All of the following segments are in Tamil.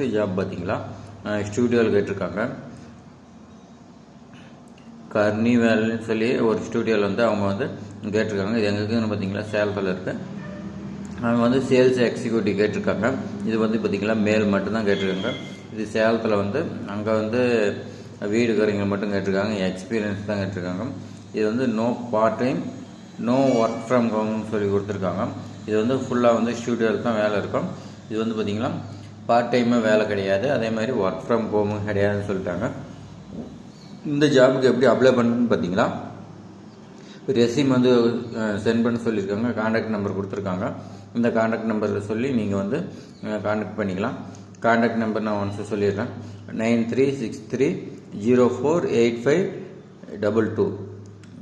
ஃபஸ்ட்டு ஜாப் பார்த்தீங்களா, ஸ்டூடியோவில் கேட்டிருக்காங்க. கர்னி வேலைன்னு சொல்லி ஒரு ஸ்டூடியோவில் வந்து அவங்க வந்து கேட்டிருக்காங்க. இது எங்களுக்குன்னு பார்த்தீங்களா சேலத்தில் இருக்குது. அவங்க வந்து சேல்ஸ் எக்ஸிக்யூட்டிவ் கேட்டிருக்காங்க. இது வந்து பார்த்திங்களா மேல் மட்டும்தான் கேட்டிருக்காங்க. இது சேலத்தில் வந்து அங்கே வந்து வீடு கரைங்க மட்டும் கேட்டிருக்காங்க. எக்ஸ்பீரியன்ஸ் தான் கேட்டிருக்காங்க. இது வந்து no part time, no work from ஹோம்னு சொல்லி கொடுத்துருக்காங்க. இது வந்து ஃபுல்லாக வந்து ஸ்டூடியோவில் தான் வேலை இருக்கும். இது வந்து பார்த்திங்கன்னா பார்ட் டைமாக வேலை கிடையாது, அதே மாதிரி ஒர்க் ஃப்ரம் ஹோமும் கிடையாதுன்னு சொல்லிட்டாங்க. இந்த ஜாபுக்கு எப்படி அப்ளை பண்ணுன்னு பார்த்தீங்களா, ரெஸ்யூம் வந்து சென்ட் பண்ண சொல்லியிருக்காங்க. கான்டாக்ட் நம்பர் கொடுத்துருக்காங்க. இந்த கான்டாக்ட் நம்பரில் சொல்லி நீங்கள் வந்து கான்டாக்ட் பண்ணிக்கலாம். கான்டாக்ட் நம்பர் நான் ஒன்ஸ் சொல்லிடுறேன். 9363048522.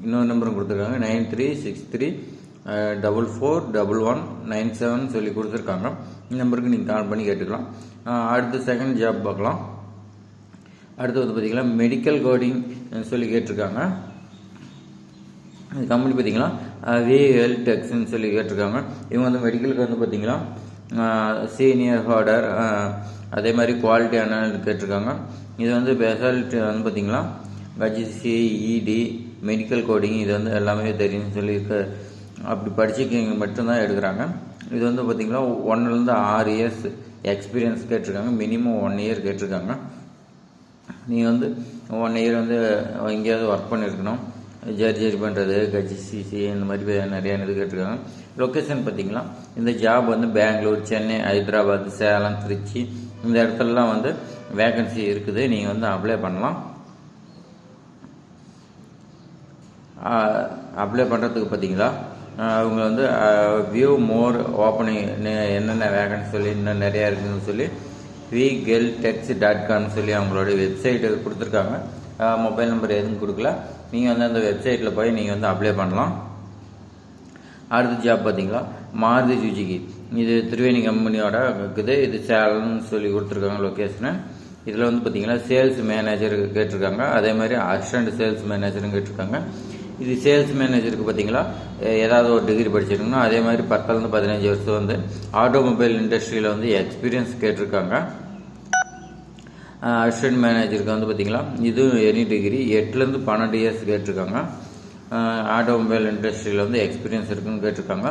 இன்னொரு நம்பரும் கொடுத்துருக்காங்க. 9363441197 சொல்லி கொடுத்துருக்காங்க. இந்த நம்பருக்கு நீங்கள் கால் பண்ணி கேட்டுக்கலாம். அடுத்து செகண்ட் ஜாப் பார்க்கலாம். அடுத்து வந்து பார்த்தீங்கன்னா மெடிக்கல் கோடிங் சொல்லி கேட்டிருக்காங்க. கம்பெனி பார்த்தீங்கன்னா விஎல் டெக்ஸ்ன்னு சொல்லி கேட்டிருக்காங்க. இவங்க வந்து மெடிக்கலுக்கு வந்து பார்த்தீங்கன்னா சீனியர் ஆர்டர், அதே மாதிரி குவாலிட்டி அனலிஸ்ட் கேட்டிருக்காங்க. இது வந்து ஸ்பெஷாலிட்டி வந்து பார்த்தீங்கன்னா HCED மெடிக்கல் கோடிங், இது வந்து எல்லாமே தெரியும்னு சொல்லி அப்படி படிச்சுக்கிங்க மட்டும்தான் எடுக்கிறாங்க. இது வந்து பார்த்தீங்கன்னா 1 to 6 years எக்ஸ்பீரியன்ஸ் கேட்டிருக்காங்க. மினிமம் 1 year கேட்டிருக்காங்க. நீங்கள் வந்து 1 year வந்து எங்கேயாவது ஒர்க் பண்ணியிருக்கணும். ஜர்ஜரி பண்ணுறது, HCC இந்த மாதிரி நிறையா இது கேட்டிருக்காங்க. லொக்கேஷன் பார்த்தீங்கன்னா இந்த ஜாப் வந்து பெங்களூர், சென்னை, ஹைதராபாத், சேலம், திருச்சி இந்த இடத்துலலாம் வந்து வேகன்சி இருக்குது. நீங்கள் வந்து அப்ளை பண்ணலாம். அப்ளை பண்ணுறதுக்கு பார்த்தீங்களா அவங்க வந்து வியூ மோர் ஓப்பனிங் என்னென்ன வேகன்சி சொல்லி இன்னும் நிறையா இருக்குதுன்னு சொல்லி vigeltex.com சொல்லி அவங்களோட வெப்சைட்டு கொடுத்துருக்காங்க. மொபைல் நம்பர் எதுவும் கொடுக்கல. நீங்கள் வந்து அந்த வெப்சைட்டில் போய் நீங்கள் வந்து அப்ளை பண்ணலாம். அடுத்த ஜாப் பார்த்தீங்களா மாருதி சுஜுகி, இது திருவேணி கம்பெனியோட இருக்குது. இது சேலம்னு சொல்லி கொடுத்துருக்காங்க லொக்கேஷனு. இதில் வந்து பார்த்தீங்கன்னா சேல்ஸ் மேனேஜர் கேட்டிருக்காங்க. அதே மாதிரி அசிஸ்டன்ட் சேல்ஸ் மேனேஜரும் கேட்டிருக்காங்க. இது சேல்ஸ் மேனேஜருக்கு பார்த்தீங்களா ஏதாவது ஒரு டிகிரி படிச்சிருக்கணும். அதே மாதிரி 10 to 15 வருஷம் வந்து ஆட்டோமொபைல் இண்டஸ்ட்ரியில் வந்து எக்ஸ்பீரியன்ஸ் கேட்டிருக்காங்க. அசிஸ்டன்ட் மேனேஜருக்கு வந்து பார்த்தீங்களா இது எனி டிகிரி 8 to 12 years கேட்டிருக்காங்க. ஆட்டோமொபைல் இண்டஸ்ட்ரியில் வந்து எக்ஸ்பீரியன்ஸ் இருக்குன்னு கேட்டிருக்காங்க.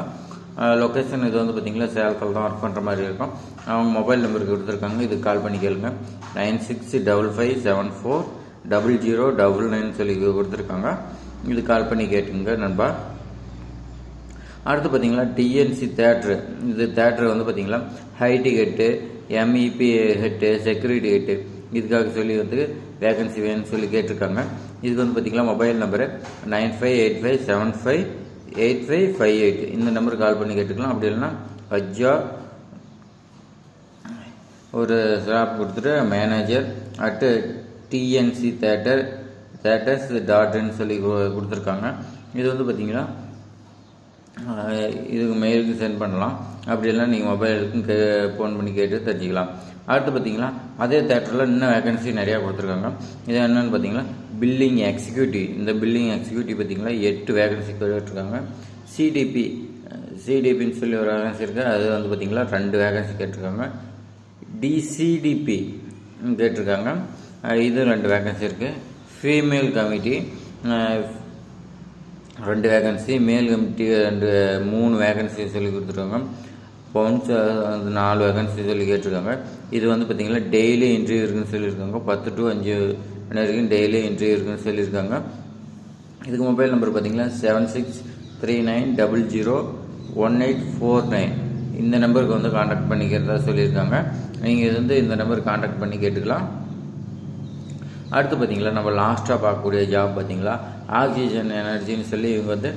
லொக்கேஷன் இது வந்து பார்த்தீங்கன்னா சேலத்தில் தான் ஒர்க் பண்ணுற மாதிரி இருக்கும். அவங்க மொபைல் நம்பருக்கு கொடுத்துருக்காங்க. இதுக்கு கால் பண்ணி கேளுங்க. 9655740099 சொல்லி கொடுத்துருக்காங்க. இது கால் பண்ணி கேட்டுங்க நண்பா. அடுத்து பார்த்தீங்களா டிஎன்சி தேட்ரு, இது தேட்ரு வந்து பார்த்தீங்களா high ticket, MEP head, security head இதுக்காக சொல்லி வந்து வேகன்சி வேணும்னு சொல்லி கேட்டிருக்காங்க. இதுக்கு வந்து பார்த்தீங்களா மொபைல் நம்பரு 9585758558 இந்த நம்பருக்கு கால் பண்ணி கேட்டுக்கலாம். அப்படி இல்லைன்னா அஜ்ஜா ஒரு ஸ்டாப் கொடுத்துட்டு மேனேஜர் @TNC theaters.in சொல்லி கொடுத்துருக்காங்க. இது வந்து பார்த்தீங்கன்னா இதுக்கு மெயிலுக்கு சென்ட் பண்ணலாம். அப்படி இல்லைனா நீங்கள் மொபைலுக்கும் ஃபோன் பண்ணி கேட்டு தெரிஞ்சிக்கலாம். அடுத்து பார்த்தீங்கன்னா அதே தேட்டரில் இன்னும் வேகன்சி நிறையா கொடுத்துருக்காங்க. இது என்னென்னு பார்த்தீங்கன்னா பில்லிங் எக்ஸிக்யூட்டிவ். இந்த பில்லிங் எக்ஸிக்யூட்டிவ் பார்த்தீங்கன்னா 8 வேகன்சி கேட்டிருக்காங்க. சிடிபின்னு சொல்லி ஒரு வேகன்சி இருக்குது. அது வந்து பார்த்தீங்கன்னா 2 வேகன்சி கேட்டிருக்காங்க. DCDP கேட்டிருக்காங்க. இது 2 வேகன்சி இருக்குது. ஃபீமேல் கமிட்டி 2 வேகன்சி, மேல் கமிட்டி 3 வேகன்சி சொல்லி கொடுத்துருக்காங்க. பவுன்ஸ் 4 வேகன்சி சொல்லி கேட்டிருக்காங்க. இது வந்து பார்த்தீங்கன்னா டெய்லி இன்டர்வியூ இருக்குன்னு சொல்லியிருக்காங்க. 10 to 5 மணி வரைக்கும் டெய்லி இன்டர்வியூ இருக்குன்னு சொல்லியிருக்காங்க. இதுக்கு மொபைல் நம்பர் பார்த்தீங்கன்னா 7639001849 இந்த நம்பருக்கு வந்து கான்டாக்ட் பண்ணிக்கிறதா சொல்லியிருக்காங்க. நீங்கள் இது வந்து இந்த நம்பருக்கு கான்டாக்ட் பண்ணி கேட்டுக்கலாம். அடுத்து பார்த்தீங்களா நம்ம லாஸ்ட்டாக பார்க்கக்கூடிய ஜாப் பார்த்தீங்களா ஆக்சிஜன் எனர்ஜின்னு சொல்லி இவங்க வந்து